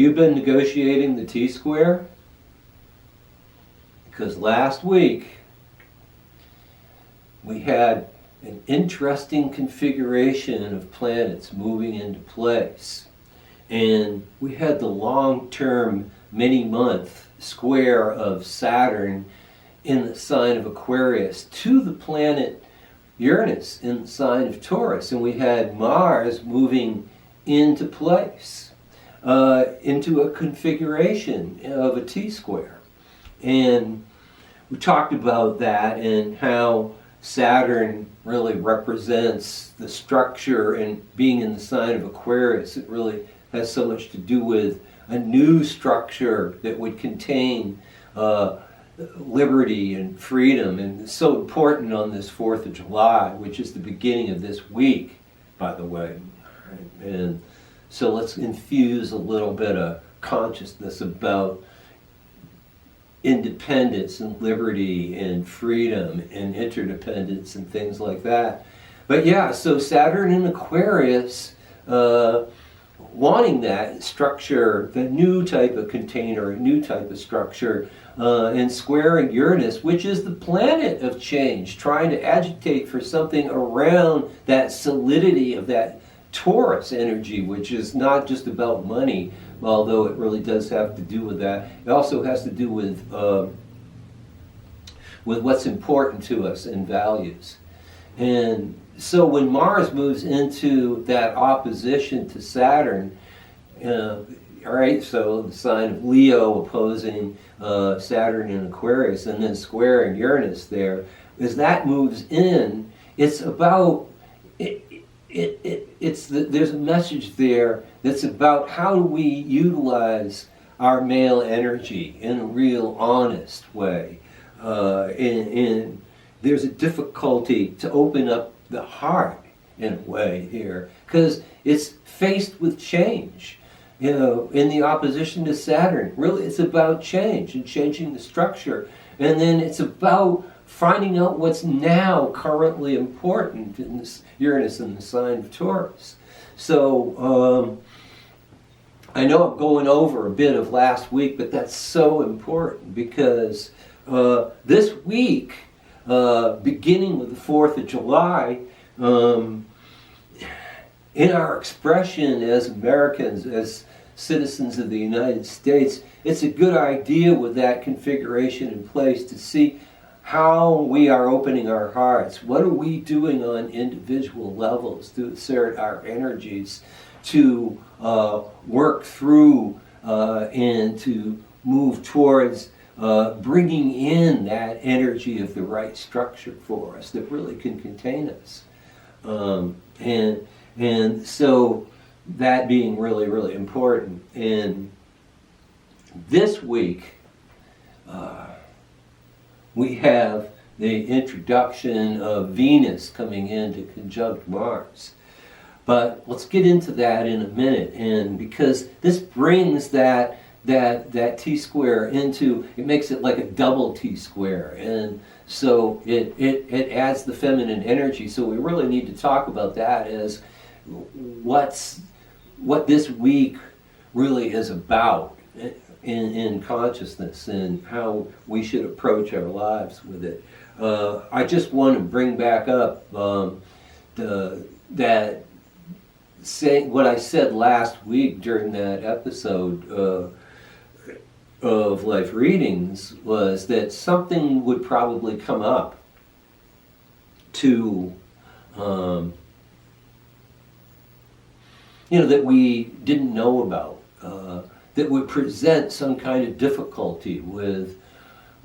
you been negotiating the T-square? Because last week we had an interesting configuration of planets moving into place. And we had the long-term, many-month square of Saturn in the sign of Aquarius to the planet Uranus in the sign of Taurus. And we had Mars moving into place, into a configuration of a T-square. And we talked about that and how Saturn really represents the structure, and being in the sign of Aquarius, it really has so much to do with a new structure that would contain liberty and freedom. And it's so important on this 4th of July, which is the beginning of this week, by the way. And so let's infuse a little bit of consciousness about independence and liberty and freedom and interdependence and things like that. But yeah, so Saturn in Aquarius, wanting that structure, the new type of container, a new type of structure, and squaring Uranus, which is the planet of change, trying to agitate for something around that solidity of that Taurus energy, which is not just about money, although it really does have to do with that. It also has to do with what's important to us and values. And so when Mars moves into that opposition to Saturn, all right, so the sign of Leo opposing Saturn in Aquarius, and then squaring Uranus there, as that moves in, it's about there's a message there that's about how do we utilize our male energy in a real honest way. And there's a difficulty to open up the heart in a way here, because it's faced with change. You know, in the opposition to Saturn, really it's about change and changing the structure. And then it's about finding out what's now currently important in this Uranus in the sign of Taurus. So I know I'm going over a bit of last week, but that's so important because this week, beginning with the 4th of July, in our expression as Americans, as citizens of the United States, it's a good idea with that configuration in place to see how we are opening our hearts. What are we doing on individual levels to assert our energies, to work through and to move towards bringing in that energy of the right structure for us that really can contain us. And so that being really, really important. And this week, we have the introduction of Venus coming in to conjunct Mars. But let's get into that in a minute. And because this brings that T-square into, it makes it like a double T-square. And so it adds the feminine energy. So we really need to talk about that as what this week really is about in consciousness and how we should approach our lives with it. I just want to bring back up that saying what I said last week during that episode of Life Readings was that something would probably come up to that we didn't know about, that would present some kind of difficulty with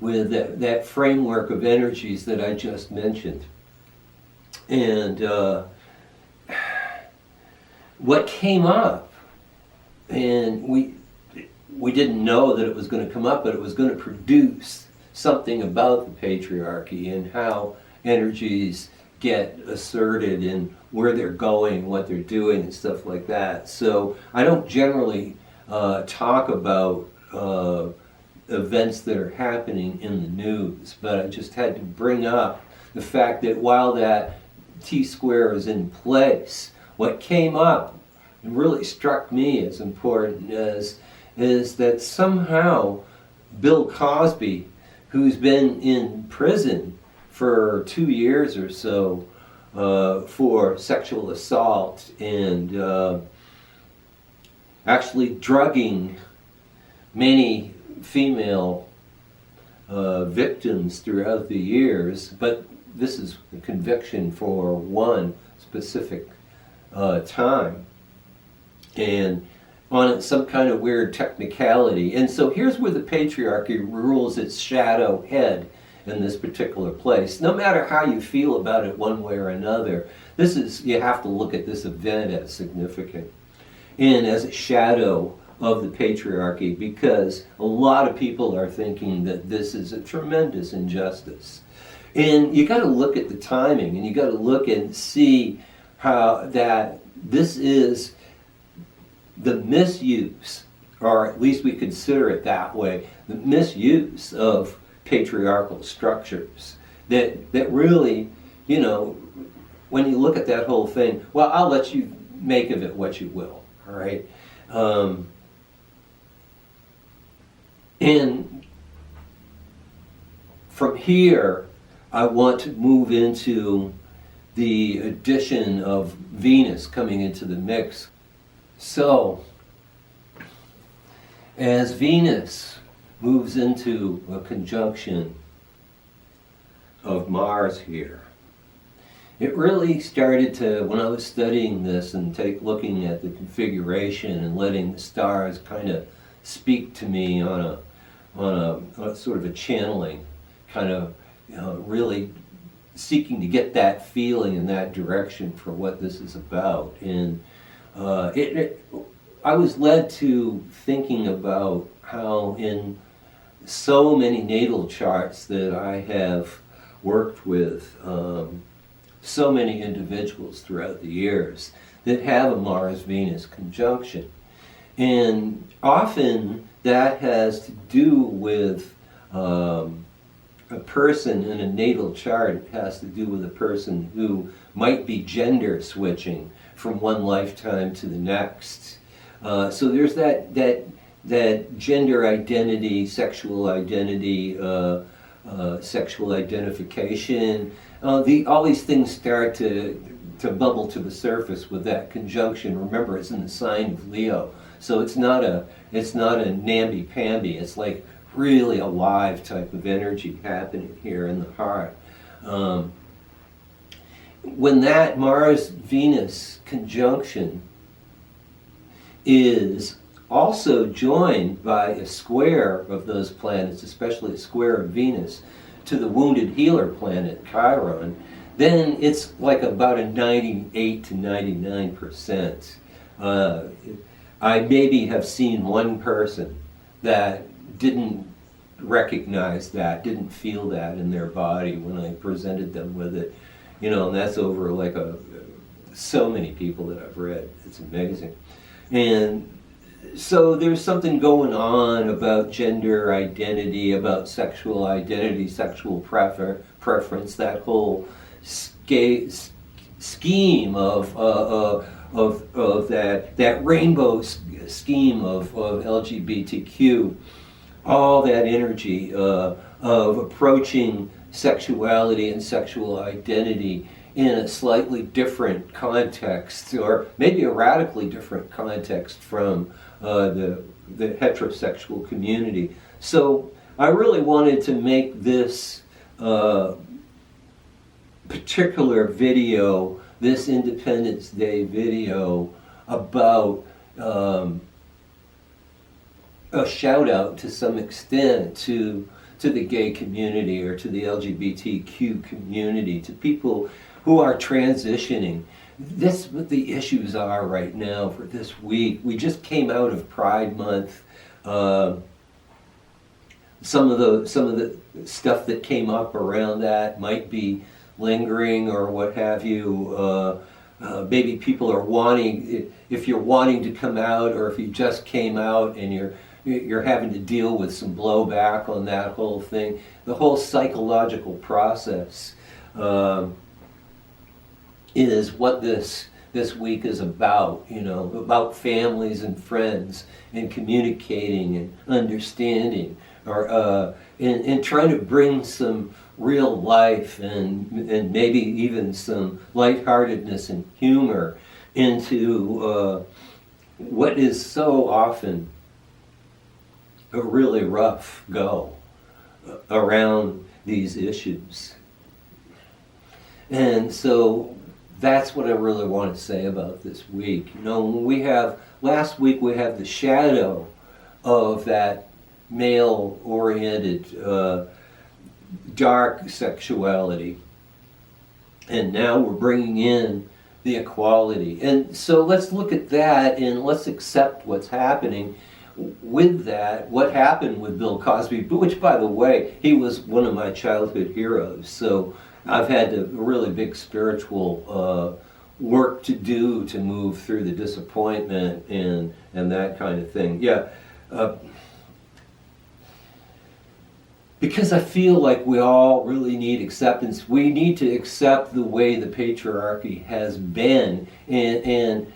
that framework of energies that I just mentioned. And what came up, and we didn't know that it was going to come up, but it was going to produce something about the patriarchy and how energies get asserted and where they're going, what they're doing, and stuff like that. So I don't generally talk about events that are happening in the news, but I just had to bring up the fact that while that T-square is in place, what came up and really struck me as important as is that somehow Bill Cosby, who's been in prison for 2 years or so for sexual assault and actually drugging many female victims throughout the years, but this is a conviction for one specific time, and on some kind of weird technicality. And so here's where the patriarchy rules its shadow head in this particular place. No matter how you feel about it one way or another, you have to look at this event as significant and as a shadow of the patriarchy, because a lot of people are thinking that this is a tremendous injustice. And you got to look at the timing, and you got to look and see how that this is the misuse, or at least we consider it that way, the misuse of patriarchal structures that really, when you look at that whole thing, well, I'll let you make of it what you will, all right? And from here, I want to move into the addition of Venus coming into the mix. So, as Venus moves into a conjunction of Mars here, it really started to, when I was studying this and looking at the configuration and letting the stars kind of speak to me on a sort of a channeling, kind of really seeking to get that feeling in that direction for what this is about. And I was led to thinking about how in so many natal charts that I have worked with, so many individuals throughout the years that have a Mars-Venus conjunction. And often that has to do with a person in a natal chart. It has to do with a person who might be gender switching from one lifetime to the next. So there's that gender identity, sexual identity, sexual identification. All these things start to bubble to the surface with that conjunction. Remember, it's in the sign of Leo, so it's not a namby-pamby. It's like really a live type of energy happening here in the heart. When that Mars-Venus conjunction is also joined by a square of those planets, especially a square of Venus, to the wounded healer planet, Chiron, then it's like about a 98 to 99%. I maybe have seen one person that didn't recognize that, didn't feel that in their body when I presented them with it. And that's over like so many people that I've read. It's amazing. And so there's something going on about gender identity, about sexual identity, sexual preference, that whole scheme of that rainbow scheme of LGBTQ, all that energy of approaching sexuality and sexual identity in a slightly different context, or maybe a radically different context from the heterosexual community. So I really wanted to make this particular video, this Independence Day video, about a shout out to some extent to the gay community or to the LGBTQ community, to people who are transitioning. That's what the issues are right now for this week. We just came out of Pride Month. Some of the stuff that came up around that might be lingering or what have you. Maybe people are wanting, if you're wanting to come out, or if you just came out and you're having to deal with some blowback on that whole thing. The whole psychological process is what this this week is about, about families and friends and communicating and understanding, or and trying to bring some real life and maybe even some lightheartedness and humor into what is so often a really rough go around these issues. And so that's what I really want to say about this week. Last week we have the shadow of that male-oriented dark sexuality, and now we're bringing in the equality. And so let's look at that and let's accept what's happening with that. What happened with Bill Cosby, which, by the way, he was one of my childhood heroes. So I've had a really big spiritual work to do to move through the disappointment and that kind of thing. Because I feel like we all really need acceptance. We need to accept the way the patriarchy has been, and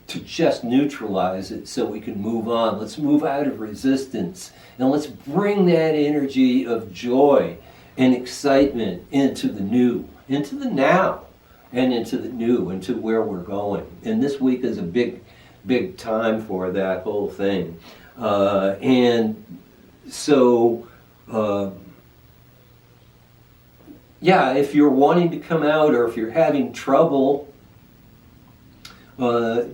to just neutralize it so we can move on. Let's move out of resistance, and let's bring that energy of joy and excitement into the new, into the now, and into the new, into where we're going. And this week is a big, big time for that whole thing. So, if you're wanting to come out, or if you're having trouble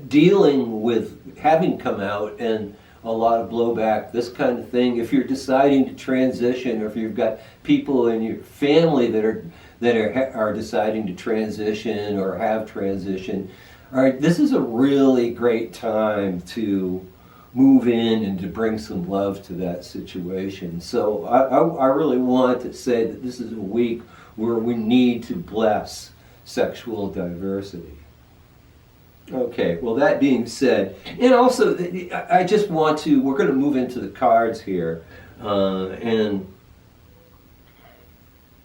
dealing with having come out and a lot of blowback, this kind of thing, if you're deciding to transition, or if you've got people in your family that are deciding to transition or have transitioned, all right, this is a really great time to move in and to bring some love to that situation. So I really want to say that this is a week where we need to bless sexual diversity. Okay, well, that being said, and also I just want to, we're going to move into the cards here, and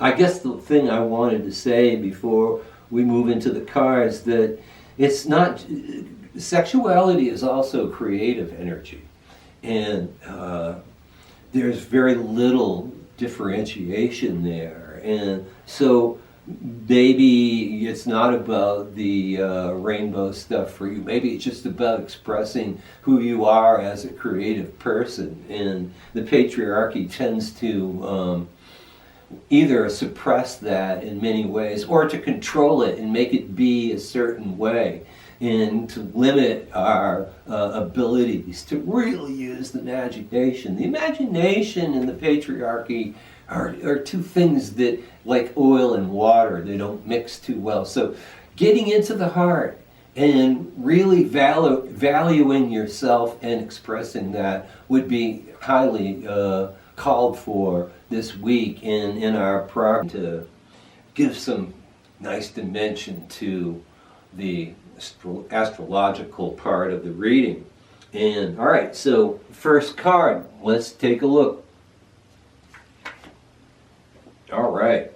I guess the thing I wanted to say before we move into the cards, that it's not, sexuality is also creative energy, and there's very little differentiation there. And so maybe it's not about the rainbow stuff for you. Maybe it's just about expressing who you are as a creative person. And the patriarchy tends to either suppress that in many ways, or to control it and make it be a certain way, and to limit our abilities to really use the imagination. The imagination and the patriarchy are two things that, like oil and water, they don't mix too well. So getting into the heart and really valuing yourself and expressing that would be highly called for this week in our program, to give some nice dimension to the astrological part of the reading. And all right, so first card, let's take a look. All right.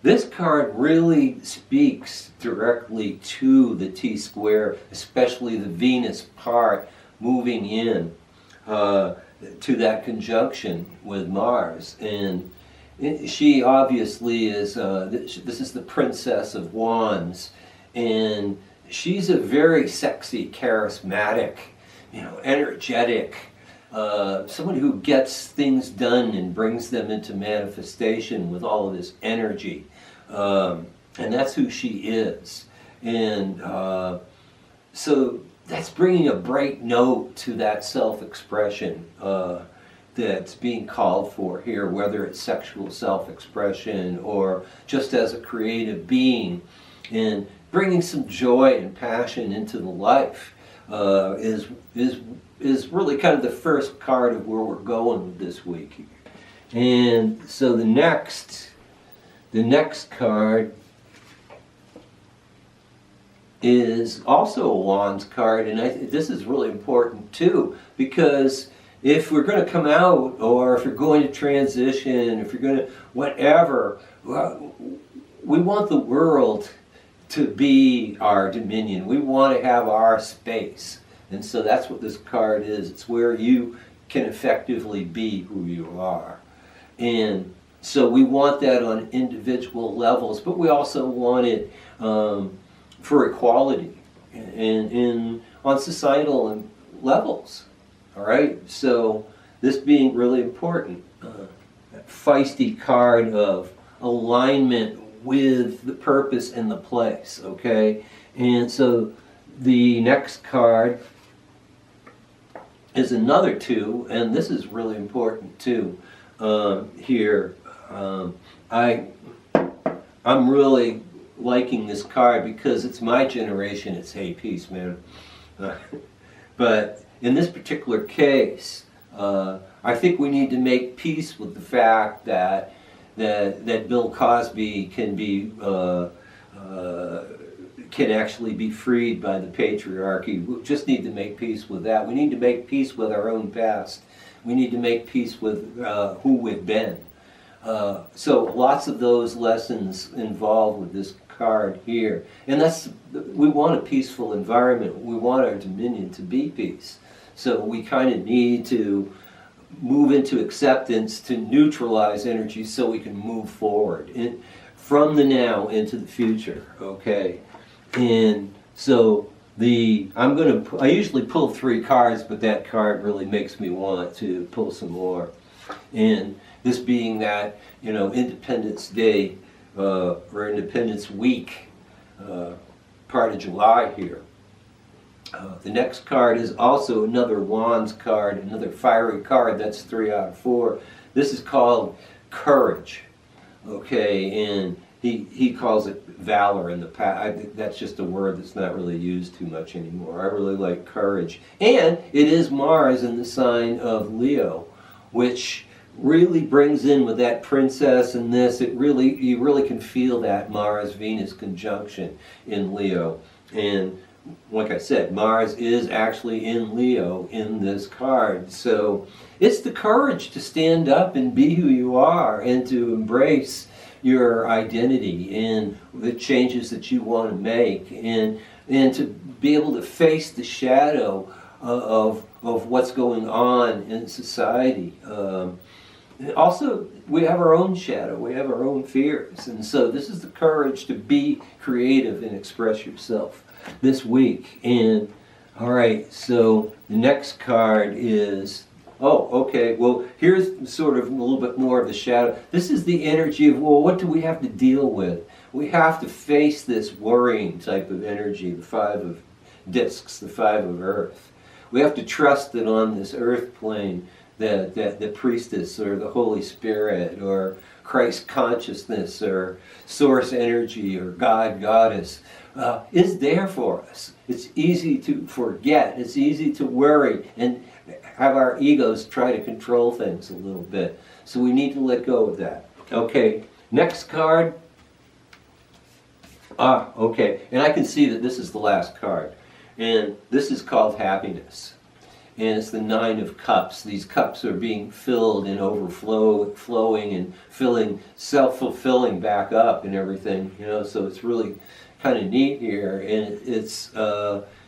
This card really speaks directly to the T-square, especially the Venus part moving in to that conjunction with Mars. And she obviously is, this is the Princess of Wands, and she's a very sexy, charismatic, energetic, someone who gets things done and brings them into manifestation with all of this energy. And that's who she is. And so that's bringing a bright note to that self-expression that's being called for here, whether it's sexual self-expression or just as a creative being. And bringing some joy and passion into the life is really kind of the first card of where we're going with this week. And so the next card is also a Wands card, and this is really important too, because if we're going to come out, or if you're going to transition, if you're going to whatever, we want the world to be our dominion. We want to have our space. And so that's what this card is. It's where you can effectively be who you are. And so we want that on individual levels, but we also want it for equality and on societal levels. All right? So this being really important. That feisty card of alignment with the purpose and the place, okay? And so the next card is another 2, and this is really important too. Here, I'm really liking this card because it's my generation. It's hey, peace, man. But in this particular case, I think we need to make peace with the fact that Bill Cosby can actually be freed by the patriarchy. We just need to make peace with that. We need to make peace with our own past. We need to make peace with who we've been. So lots of those lessons involved with this card here. And we want a peaceful environment. We want our dominion to be peace. So we kind of need to move into acceptance to neutralize energy so we can move forward from the now into the future, okay? And so I usually pull 3 cards, but that card really makes me want to pull some more. And this being that, Independence Day or Independence Week, part of July here. The next card is also another Wands card, another fiery card. That's 3 out of 4. This is called Courage, okay? And he calls it valor in the past. That's just a word that's not really used too much anymore. I really like courage. And it is Mars in the sign of Leo, which really brings in with that princess and this. You really can feel that Mars-Venus conjunction in Leo. And like I said, Mars is actually in Leo in this card. So it's the courage to stand up and be who you are and to embrace your identity and the changes that you want to make and to be able to face the shadow of what's going on in society. Also, we have our own shadow, we have our own fears, and so this is the courage to be creative and express yourself this week. And all right, so the next card is, well, here's sort of a little bit more of the shadow. This is the energy of, well, what do we have to deal with? We have to face this worrying type of energy, the 5 of discs, the 5 of earth. We have to trust that on this earth plane that the priestess or the Holy Spirit or Christ consciousness or source energy or God, goddess is there for us. It's easy to forget. It's easy to worry and have our egos try to control things a little bit. So we need to let go of that. Okay, next card. Okay, and I can see that this is the last card. And this is called happiness. And it's the 9 of cups. These cups are being filled and flowing and filling, self-fulfilling back up and everything, so it's really kind of neat here. And it's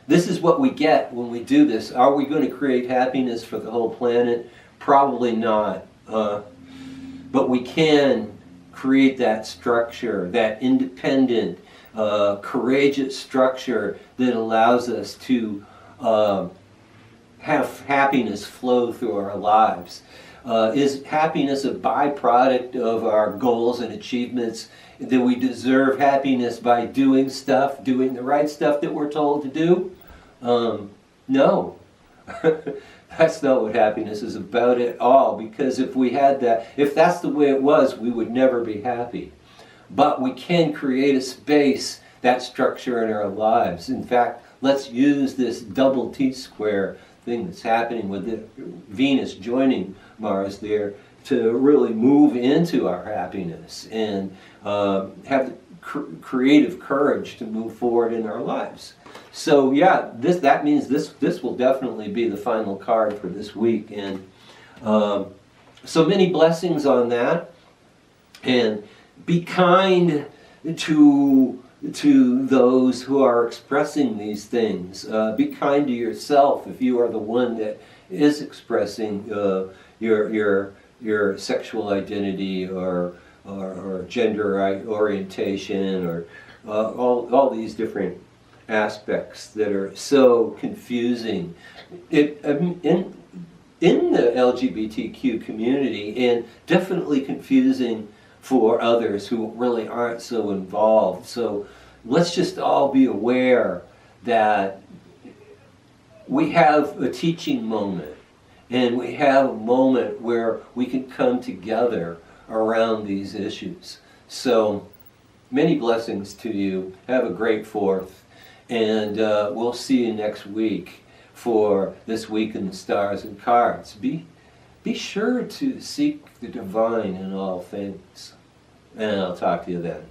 this is what we get when we do this. Are we going to create happiness for the whole planet? Probably not. But we can create that structure, that independent, courageous structure that allows us to have happiness flow through our lives. Is happiness a byproduct of our goals and achievements? That we deserve happiness by doing the right stuff that we're told to do? No. That's not what happiness is about at all, because if that's the way it was, we would never be happy. But we can create a space, that structure in our lives. In fact, let's use this double T-square thing that's happening with Venus joining Mars there to really move into our happiness and have the creative courage to move forward in our lives. So yeah, that means this will definitely be the final card for this week. And so many blessings on that. And be kind to those who are expressing these things. Be kind to yourself if you are the one that is expressing your sexual identity or gender orientation or all these different aspects that are so confusing. In the LGBTQ community, and definitely confusing for others who really aren't so involved. So let's just all be aware that we have a teaching moment, and we have a moment where we can come together around these issues. So many blessings to you. Have a great 4th, and we'll see you next week for This Week in the Stars and Cards. Be sure to seek the divine in all things. And I'll talk to you then.